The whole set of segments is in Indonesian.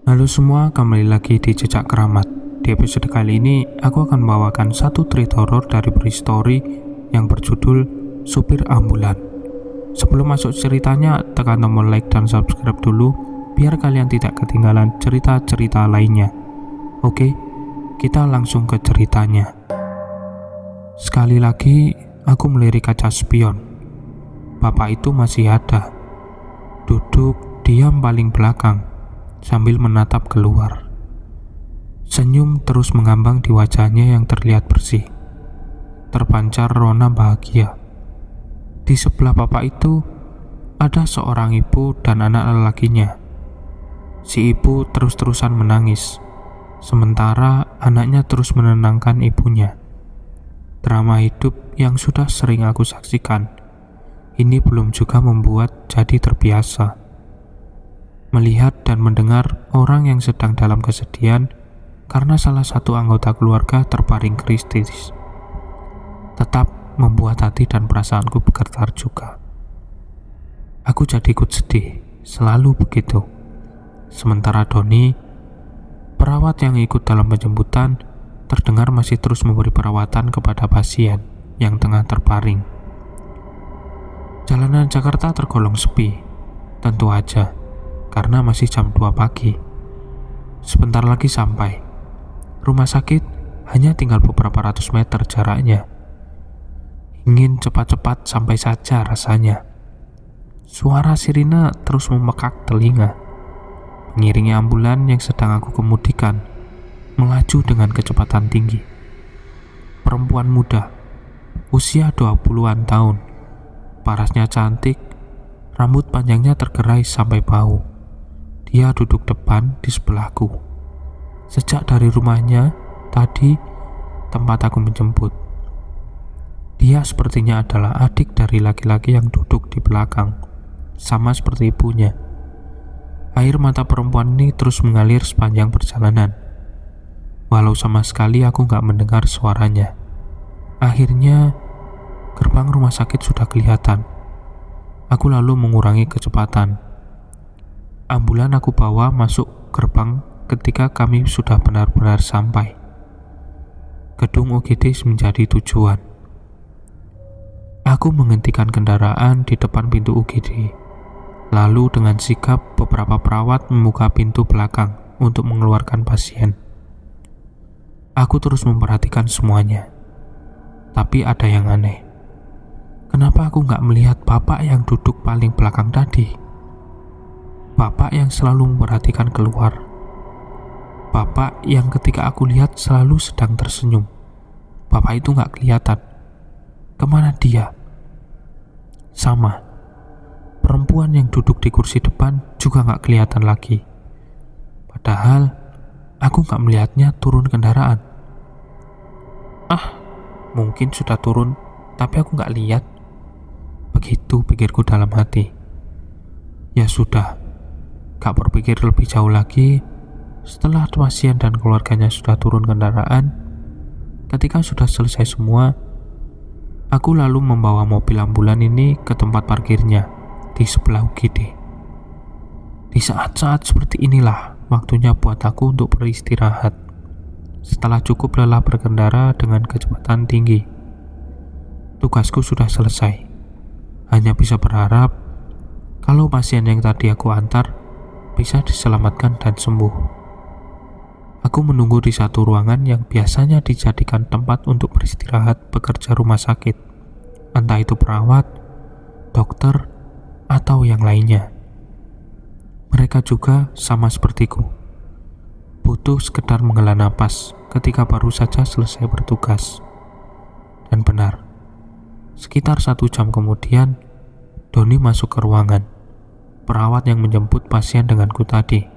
Halo semua, kembali lagi di Jejak Keramat. Di episode kali ini, aku akan membawakan satu cerita horor dari Bristory yang berjudul Supir Ambulan. Sebelum masuk ceritanya, tekan tombol like dan subscribe dulu, biar kalian tidak ketinggalan cerita-cerita lainnya. Oke, kita langsung ke ceritanya. Sekali lagi, aku melirik kaca spion. Bapak itu masih ada, duduk diam paling belakang sambil menatap keluar. Senyum terus mengambang di wajahnya yang terlihat bersih, terpancar rona bahagia. Di sebelah bapak itu ada seorang ibu dan anak lelakinya. Si ibu terus-terusan menangis, sementara anaknya terus menenangkan ibunya. Drama hidup yang sudah sering aku saksikan, ini belum juga membuat jadi terbiasa. Melihat dan mendengar orang yang sedang dalam kesedihan karena salah satu anggota keluarga terbaring kritis, tetap membuat hati dan perasaanku bergetar juga. Aku jadi ikut sedih, selalu begitu. Sementara Doni, perawat yang ikut dalam penjemputan, terdengar masih terus memberi perawatan kepada pasien yang tengah terbaring. Jalanan Jakarta tergolong sepi, tentu aja, karena masih jam 2 pagi. Sebentar lagi sampai. Rumah sakit hanya tinggal beberapa ratus meter jaraknya. Ingin cepat-cepat sampai saja rasanya. Suara sirine terus memekak telinga, mengiringi ambulan yang sedang aku kemudikan melaju dengan kecepatan tinggi. Perempuan muda, usia 20-an tahun, parasnya cantik, rambut panjangnya tergerai sampai bahu. Dia duduk depan di sebelahku. Sejak dari rumahnya tadi tempat aku menjemput. Dia sepertinya adalah adik dari laki-laki yang duduk di belakang, sama seperti ibunya. Air mata perempuan ini terus mengalir sepanjang perjalanan, walau sama sekali aku gak mendengar suaranya. Akhirnya gerbang rumah sakit sudah kelihatan. Aku lalu mengurangi kecepatan. Ambulan aku bawa masuk gerbang ketika kami sudah benar-benar sampai. Gedung UGD menjadi tujuan. Aku menghentikan kendaraan di depan pintu UGD. Lalu dengan sigap beberapa perawat membuka pintu belakang untuk mengeluarkan pasien. Aku terus memperhatikan semuanya. Tapi ada yang aneh. Kenapa aku gak melihat bapak yang duduk paling belakang tadi? Bapak yang selalu memperhatikan keluar. Bapak yang ketika aku lihat selalu sedang tersenyum. Bapak itu gak kelihatan. Kemana dia? Sama. Perempuan yang duduk di kursi depan juga gak kelihatan lagi. Padahal aku gak melihatnya turun kendaraan. Mungkin sudah turun, tapi aku gak lihat. Begitu pikirku dalam hati. Ya sudah, gak berpikir lebih jauh lagi. Setelah pasien dan keluarganya sudah turun kendaraan, ketika sudah selesai semua, aku lalu membawa mobil ambulan ini ke tempat parkirnya di sebelah UGD. Di saat-saat seperti inilah waktunya buat aku untuk beristirahat. Setelah cukup lelah berkendara dengan kecepatan tinggi, tugasku sudah selesai. Hanya bisa berharap kalau pasien yang tadi aku antar bisa diselamatkan dan sembuh. Aku menunggu di satu ruangan yang biasanya dijadikan tempat untuk beristirahat pekerja rumah sakit, entah itu perawat, dokter, atau yang lainnya. Mereka juga sama sepertiku, butuh sekedar menghela napas ketika baru saja selesai bertugas. Dan benar, sekitar 1 jam kemudian, Doni masuk ke ruangan. Perawat yang menjemput pasien denganku tadi.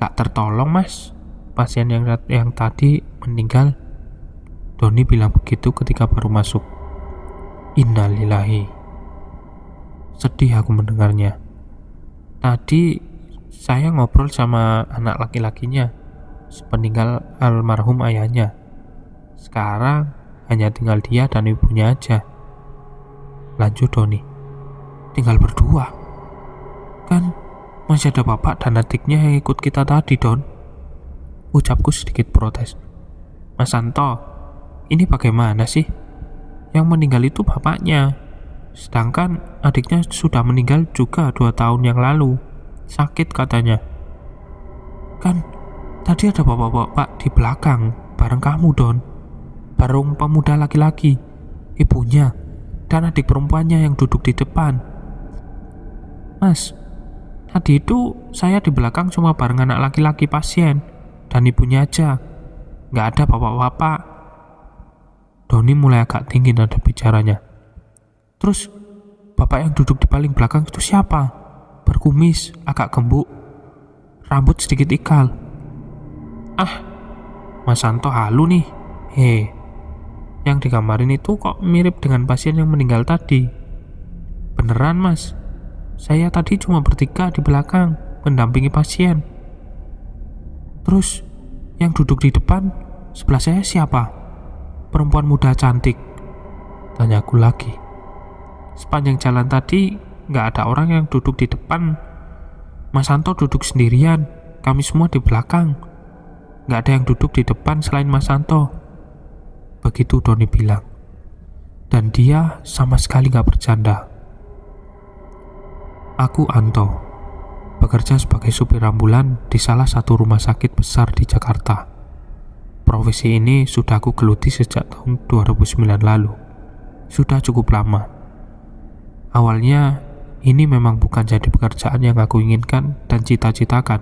Gak tertolong mas, pasien yang tadi meninggal. Doni bilang begitu ketika baru masuk. Innalillahi. Sedih aku mendengarnya. Tadi saya ngobrol sama anak laki-lakinya, sepeninggal almarhum ayahnya. Sekarang hanya tinggal dia dan ibunya aja. Lanjut Doni. Tinggal berdua. Kan Masih ada bapak dan adiknya yang ikut kita tadi, Don. Ucapku sedikit protes. Mas Santo, ini bagaimana sih? Yang meninggal itu bapaknya, sedangkan adiknya sudah meninggal juga 2 tahun yang lalu. Sakit katanya. Kan tadi ada bapak-bapak di belakang bareng kamu, Don. Bareng pemuda laki-laki, ibunya, dan adik perempuannya yang duduk di depan. Mas, tadi itu saya di belakang cuma bareng anak laki-laki pasien dan ibunya aja. Nggak ada bapak-bapak. Doni mulai agak tinggi nada bicaranya. Terus, bapak yang duduk di paling belakang itu siapa? Berkumis, agak gembuk, rambut sedikit ikal. Ah, Mas Santo halu nih. Yang digambarin itu kok mirip dengan pasien yang meninggal tadi. Beneran, Mas. Saya tadi cuma bertiga di belakang, mendampingi pasien. Terus, yang duduk di depan, sebelah saya siapa? Perempuan muda cantik, tanyaku lagi. Sepanjang jalan tadi, gak ada orang yang duduk di depan. Mas Santo duduk sendirian, kami semua di belakang. Gak ada yang duduk di depan selain Mas Santo. Begitu Doni bilang. Dan dia sama sekali gak bercanda. Aku Anto, bekerja sebagai supir ambulan di salah satu rumah sakit besar di Jakarta. Profesi ini sudah aku geluti sejak tahun 2009 lalu. Sudah cukup lama. Awalnya, ini memang bukan jadi pekerjaan yang aku inginkan dan cita-citakan.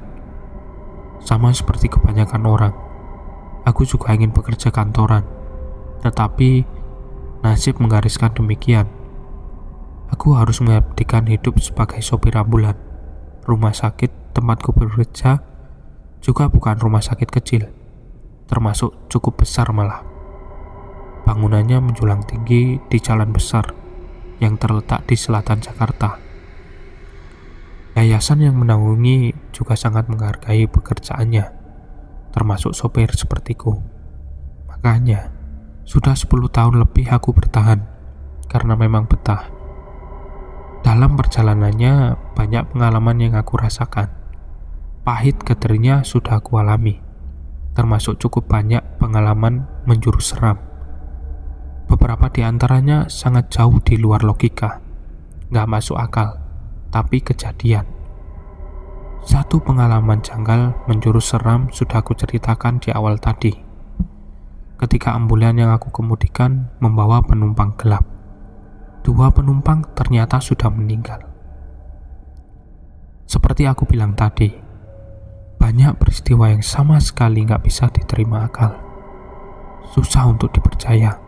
Sama seperti kebanyakan orang, aku juga ingin bekerja kantoran. Tetapi, nasib menggariskan demikian. Aku harus mengabdikan hidup sebagai sopir ambulan. Rumah sakit tempatku bekerja juga bukan rumah sakit kecil, termasuk cukup besar malah. Bangunannya menjulang tinggi di jalan besar yang terletak di selatan Jakarta. Yayasan yang menanggungi juga sangat menghargai pekerjaannya, termasuk sopir sepertiku. Makanya, sudah 10 tahun lebih aku bertahan, karena memang betah. Dalam perjalanannya, banyak pengalaman yang aku rasakan. Pahit getirnya sudah aku alami, termasuk cukup banyak pengalaman menjurus seram. Beberapa di antaranya sangat jauh di luar logika, gak masuk akal, tapi kejadian. Satu pengalaman janggal menjurus seram sudah aku ceritakan di awal tadi. Ketika ambulan yang aku kemudikan membawa penumpang gelap. 2 penumpang ternyata sudah meninggal. Seperti aku bilang tadi, banyak peristiwa yang sama sekali gak bisa diterima akal. Susah untuk dipercaya.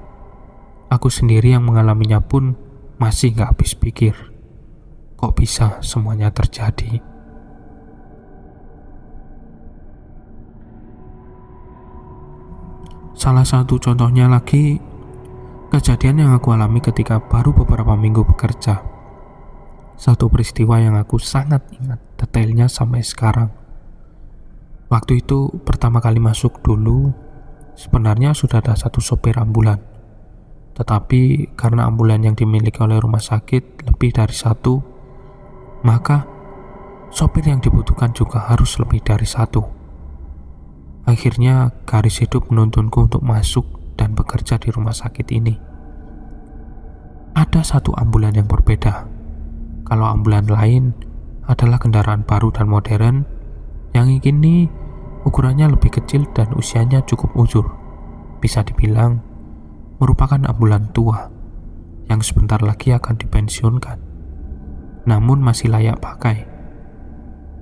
Aku sendiri yang mengalaminya pun masih gak habis pikir. Kok bisa semuanya terjadi? Salah satu contohnya lagi, kejadian yang aku alami ketika baru beberapa minggu bekerja. Satu peristiwa yang aku sangat ingat detailnya sampai sekarang. Waktu itu pertama kali masuk dulu, sebenarnya sudah ada satu sopir ambulan. Tetapi karena ambulan yang dimiliki oleh rumah sakit lebih dari satu, maka sopir yang dibutuhkan juga harus lebih dari satu. Akhirnya garis hidup menuntunku untuk masuk dan bekerja di rumah sakit ini. Ada satu ambulan yang berbeda. Kalau ambulan lain adalah kendaraan baru dan modern, yang ini ukurannya lebih kecil dan usianya cukup uzur. Bisa dibilang merupakan ambulan tua yang sebentar lagi akan dipensiunkan, namun masih layak pakai.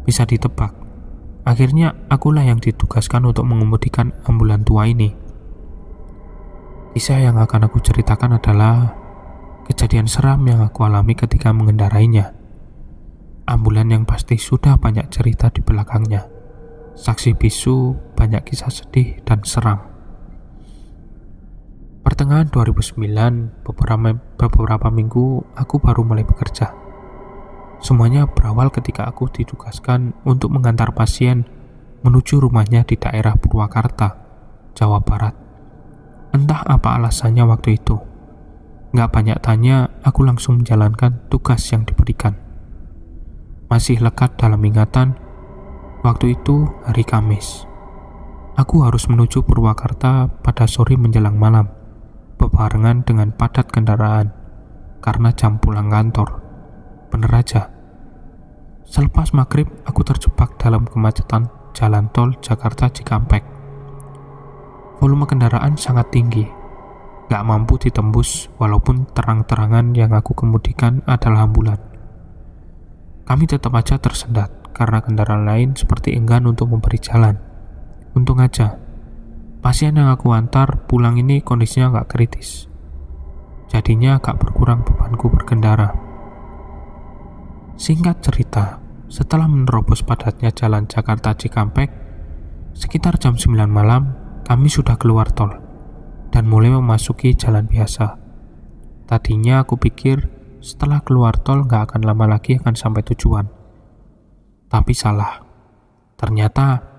Bisa ditebak, akhirnya akulah yang ditugaskan untuk mengemudikan ambulan tua ini. Kisah yang akan aku ceritakan adalah kejadian seram yang aku alami ketika mengendarainya. Ambulan yang pasti sudah banyak cerita di belakangnya. Saksi bisu, banyak kisah sedih dan seram. Pertengahan 2009, beberapa minggu aku baru mulai bekerja. Semuanya berawal ketika aku ditugaskan untuk mengantar pasien menuju rumahnya di daerah Purwakarta, Jawa Barat. Entah apa alasannya waktu itu. Gak banyak tanya, aku langsung menjalankan tugas yang diberikan. Masih lekat dalam ingatan, waktu itu hari Kamis. Aku harus menuju Purwakarta pada sore menjelang malam, bebarengan dengan padat kendaraan karena jam pulang kantor. Bener aja. Selepas maghrib, aku terjebak dalam kemacetan jalan tol Jakarta Cikampek. Volume kendaraan sangat tinggi, gak mampu ditembus walaupun terang-terangan yang aku kemudikan adalah ambulan. Kami tetap aja tersendat karena kendaraan lain seperti enggan untuk memberi jalan. Untung aja, pasien yang aku antar pulang ini kondisinya gak kritis. Jadinya agak berkurang bebanku berkendara. Singkat cerita, setelah menerobos padatnya jalan Jakarta Cikampek, sekitar jam 9 malam, kami sudah keluar tol dan mulai memasuki jalan biasa. Tadinya aku pikir setelah keluar tol gak akan lama lagi akan sampai tujuan. Tapi salah. Ternyata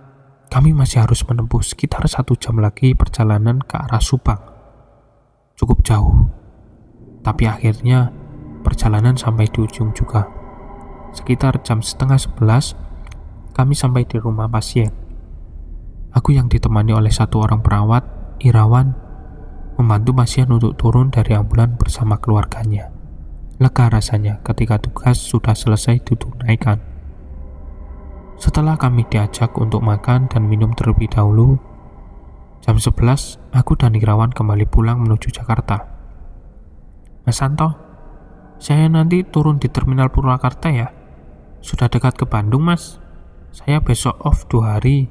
kami masih harus menempuh sekitar 1 jam lagi perjalanan ke arah Subang. Cukup jauh. Tapi akhirnya perjalanan sampai di ujung juga. Sekitar jam setengah 11, kami sampai di rumah pasien. Aku yang ditemani oleh satu orang perawat, Irawan, membantu pasien untuk turun dari ambulan bersama keluarganya. Lega rasanya ketika tugas sudah selesai ditunaikan. Setelah kami diajak untuk makan dan minum terlebih dahulu, jam 11, aku dan Irawan kembali pulang menuju Jakarta. Mas Santo, saya nanti turun di Terminal Purwakarta ya. Sudah dekat ke Bandung, Mas. Saya besok off 2 hari.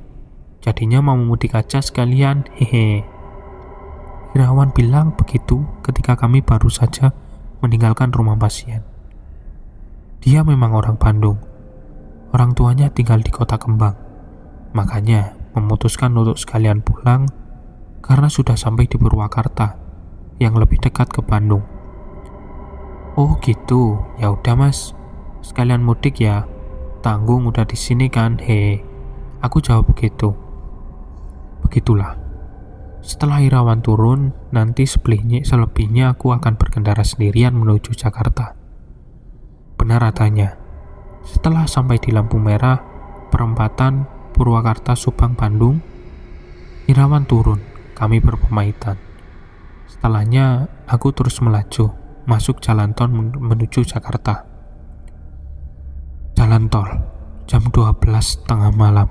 Jadinya mau mudik aja sekalian, hehe. Irawan bilang begitu ketika kami baru saja meninggalkan rumah pasien. Dia memang orang Bandung. Orang tuanya tinggal di Kota Kembang. Makanya memutuskan untuk sekalian pulang karena sudah sampai di Purwakarta yang lebih dekat ke Bandung. Oh gitu, ya udah Mas. Sekalian mudik ya. Tanggung udah di sini kan, he. Aku jawab begitu. Begitulah. Setelah Irawan turun, nanti selebihnya aku akan berkendara sendirian menuju Jakarta. Benar adanya. Setelah sampai di lampu merah perempatan Purwakarta Subang Bandung, Irawan turun, kami berpamitan. Setelahnya aku terus melaju masuk jalan tol menuju Jakarta. Jalan tol jam 12 tengah malam.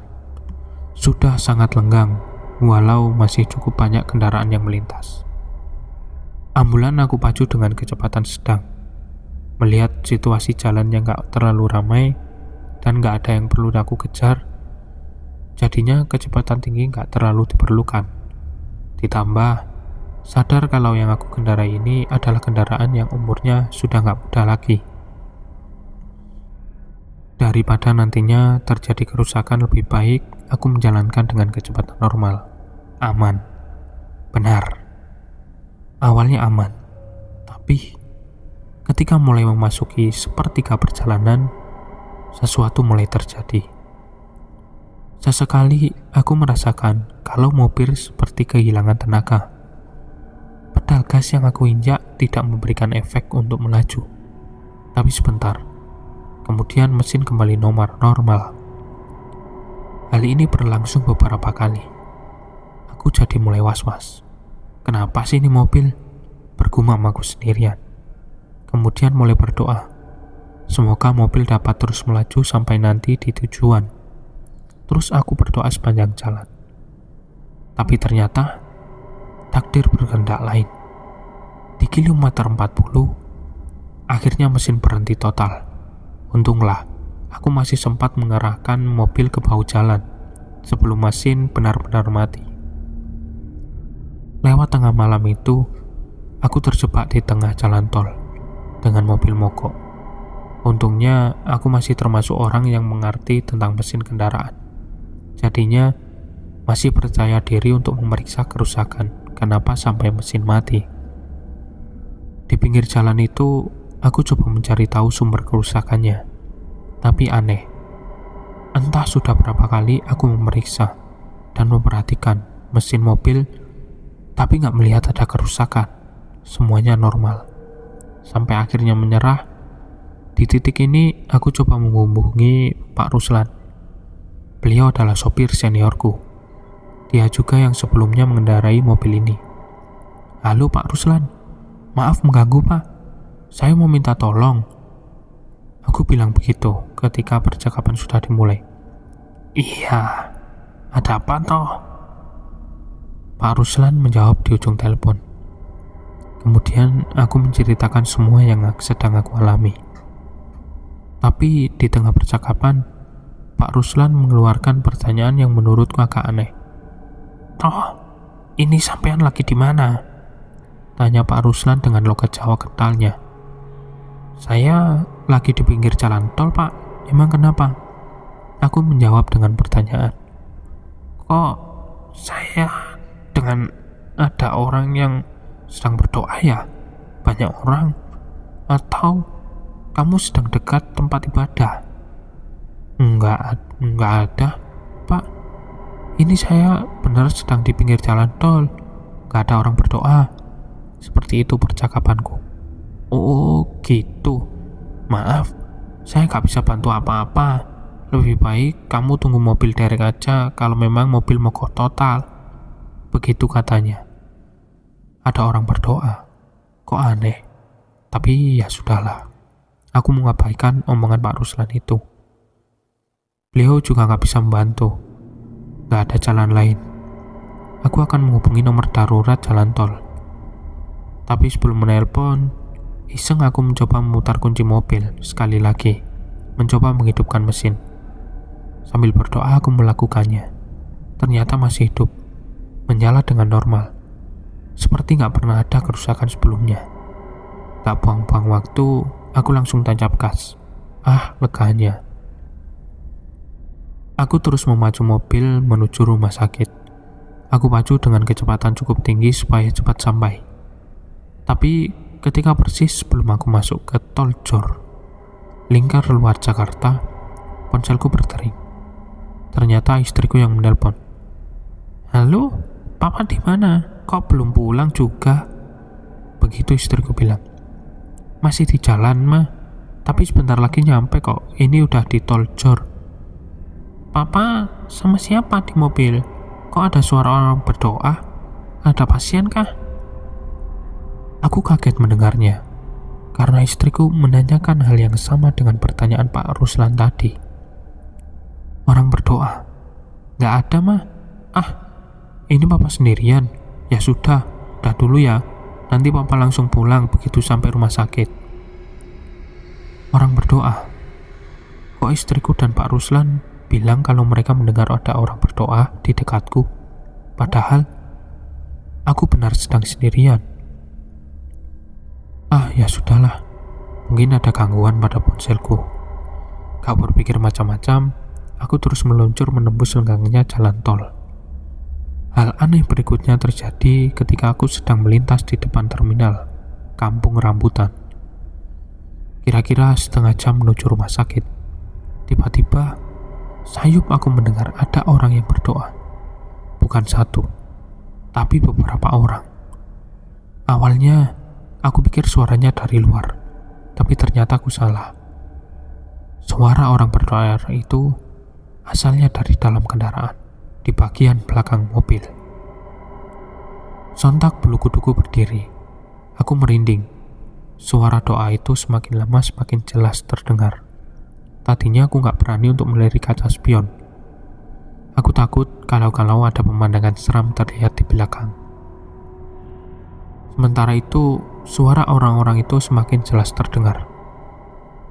Sudah sangat lenggang walau masih cukup banyak kendaraan yang melintas. Ambulan aku pacu dengan kecepatan sedang. Melihat situasi jalan yang gak terlalu ramai dan gak ada yang perlu aku kejar, jadinya kecepatan tinggi gak terlalu diperlukan. Ditambah, sadar kalau yang aku kendarai ini adalah kendaraan yang umurnya sudah gak muda lagi. Daripada nantinya terjadi kerusakan, lebih baik aku menjalankan dengan kecepatan normal. Aman. Benar. Awalnya aman. Tapi ketika mulai memasuki sepertiga perjalanan, sesuatu mulai terjadi. Sesekali aku merasakan kalau mobil seperti kehilangan tenaga. Pedal gas yang aku injak tidak memberikan efek untuk melaju. Tapi sebentar, kemudian mesin kembali normal. Hal ini berlangsung beberapa kali. Aku jadi mulai was-was. Kenapa sih ini mobil? Bergumam aku sendirian. Kemudian mulai berdoa. Semoga mobil dapat terus melaju sampai nanti di tujuan. Terus aku berdoa sepanjang jalan. Tapi ternyata takdir berkehendak lain. Di kilometer 40, akhirnya mesin berhenti total. Untunglah, aku masih sempat mengerahkan mobil ke bahu jalan sebelum mesin benar-benar mati. Lewat tengah malam itu, aku terjebak di tengah jalan tol dengan mobil mogok. Untungnya aku masih termasuk orang yang mengerti tentang mesin kendaraan. Jadinya masih percaya diri untuk memeriksa kerusakan kenapa sampai mesin mati. Di pinggir jalan itu aku coba mencari tahu sumber kerusakannya. Tapi aneh. Entah sudah berapa kali aku memeriksa dan memperhatikan mesin mobil, tapi gak melihat ada kerusakan. Semuanya normal. Sampai akhirnya menyerah, Di titik ini, aku coba menghubungi Pak Ruslan. Beliau adalah sopir seniorku. Dia juga yang sebelumnya mengendarai mobil ini. Halo Pak Ruslan, maaf mengganggu Pak. Saya mau minta tolong. Aku bilang begitu ketika percakapan sudah dimulai. Iya, ada apa toh? Pak Ruslan menjawab di ujung telepon. Kemudian aku menceritakan semua yang sedang aku alami. Tapi di tengah percakapan, Pak Ruslan mengeluarkan pertanyaan yang menurutku agak aneh. Toh, ini sampean lagi di mana? Tanya Pak Ruslan dengan logat Jawa kentalnya. Saya lagi di pinggir jalan tol, Pak. Emang kenapa? Aku menjawab dengan pertanyaan. Kok saya dengan ada orang yang sedang berdoa ya? Banyak orang? Atau kamu sedang dekat tempat ibadah? Enggak ada, Pak. Ini saya benar sedang di pinggir jalan tol. Enggak ada orang berdoa. Seperti itu percakapanku. Oh gitu. Maaf, saya nggak bisa bantu apa-apa. Lebih baik kamu tunggu mobil derek aja kalau memang mobil mogok total. Begitu katanya. Ada orang berdoa. Kok aneh? Tapi ya sudahlah. Aku mengabaikan omongan Pak Ruslan itu. Beliau juga nggak bisa membantu. Nggak ada jalan lain. Aku akan menghubungi nomor darurat jalan tol. Tapi sebelum menelpon, iseng aku mencoba memutar kunci mobil sekali lagi, mencoba menghidupkan mesin. Sambil berdoa aku melakukannya. Ternyata masih hidup, menyala dengan normal. Seperti nggak pernah ada kerusakan sebelumnya. Gak buang-buang waktu, aku langsung tancap gas. Leganya. Aku terus memacu mobil menuju rumah sakit. Aku pacu dengan kecepatan cukup tinggi supaya cepat sampai. Tapi ketika persis sebelum aku masuk ke tol Jor, lingkar luar Jakarta, ponselku berdering. Ternyata istriku yang menelpon. Halo, Papa di mana? Kok belum pulang juga? Begitu istriku bilang. Masih di jalan, Ma. Tapi sebentar lagi nyampe kok. Ini udah di tol Jor. Papa sama siapa di mobil? Kok ada suara orang berdoa? Ada pasien kah? Aku kaget mendengarnya, karena istriku menanyakan hal yang sama dengan pertanyaan Pak Ruslan tadi. Orang berdoa? Gak ada, Ma. Ini Papa sendirian. Ya sudah, udah dulu ya. Nanti Papa langsung pulang begitu sampai rumah sakit. Orang berdoa? Kok istriku dan Pak Ruslan bilang kalau mereka mendengar ada orang berdoa di dekatku, padahal aku benar sedang sendirian. Ya sudahlah, mungkin ada gangguan pada ponselku. Gak berpikir macam-macam, aku terus meluncur menembus lenggangnya jalan tol. Hal aneh berikutnya terjadi ketika aku sedang melintas di depan terminal Kampung Rambutan. Kira-kira setengah jam menuju rumah sakit. Tiba-tiba sayup aku mendengar ada orang yang berdoa. Bukan satu, tapi beberapa orang. Awalnya aku pikir suaranya dari luar, tapi ternyata aku salah. Suara orang berdoa itu asalnya dari dalam kendaraan, di bagian belakang mobil. Sontak bulu kuduku berdiri. Aku merinding. Suara doa itu semakin lama semakin jelas terdengar. Tadinya aku gak berani untuk melirik kaca spion. Aku takut kalau ada pemandangan seram terlihat di belakang. Sementara itu, suara orang-orang itu semakin jelas terdengar.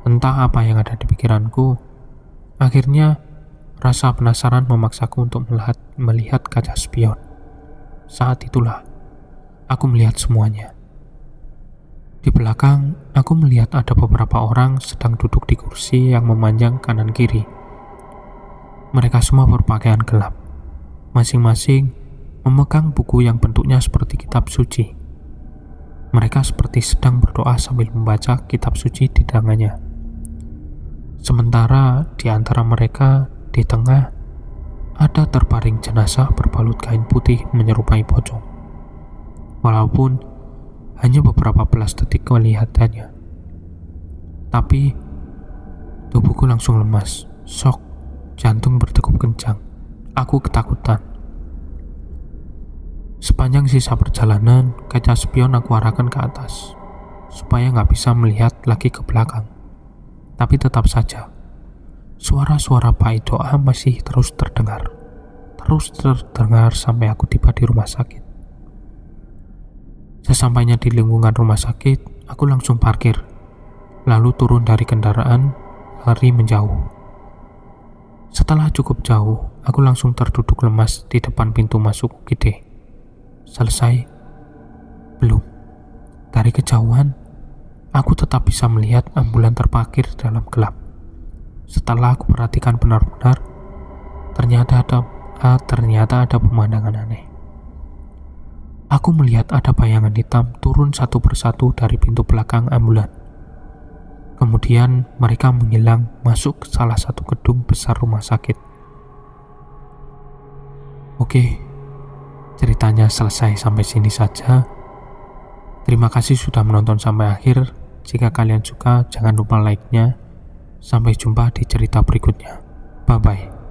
Entah apa yang ada di pikiranku, akhirnya rasa penasaran memaksaku untuk melihat kaca spion. Saat itulah, aku melihat semuanya. Di belakang, aku melihat ada beberapa orang sedang duduk di kursi yang memanjang kanan kiri. Mereka semua berpakaian gelap. Masing-masing memegang buku yang bentuknya seperti kitab suci. Mereka seperti sedang berdoa sambil membaca kitab suci di tangannya. Sementara di antara mereka, di tengah, ada terbaring jenazah berbalut kain putih menyerupai pocong. Walaupun hanya beberapa belas detik melihatannya, tapi Tubuhku langsung lemas, shock, jantung berdegup kencang. Aku ketakutan. Sepanjang sisa perjalanan, kaca spion aku arahkan ke atas, supaya nggak bisa melihat lagi ke belakang. Tapi tetap saja, suara-suara pai doa masih terus terdengar sampai aku tiba di rumah sakit. Sesampainya di lingkungan rumah sakit, aku langsung parkir, lalu turun dari kendaraan, lari menjauh. Setelah cukup jauh, aku langsung terduduk lemas di depan pintu masuk UGD. Selesai? Belum. Dari kejauhan, aku tetap bisa melihat ambulan terparkir dalam gelap. Setelah aku perhatikan benar-benar, ternyata ada pemandangan aneh. Aku melihat ada bayangan hitam turun satu persatu dari pintu belakang ambulan. Kemudian mereka menghilang masuk ke salah satu gedung besar rumah sakit. Oke, ceritanya selesai sampai sini saja. Terima kasih sudah menonton sampai akhir. Jika kalian suka, jangan lupa like-nya. Sampai jumpa di cerita berikutnya. Bye-bye.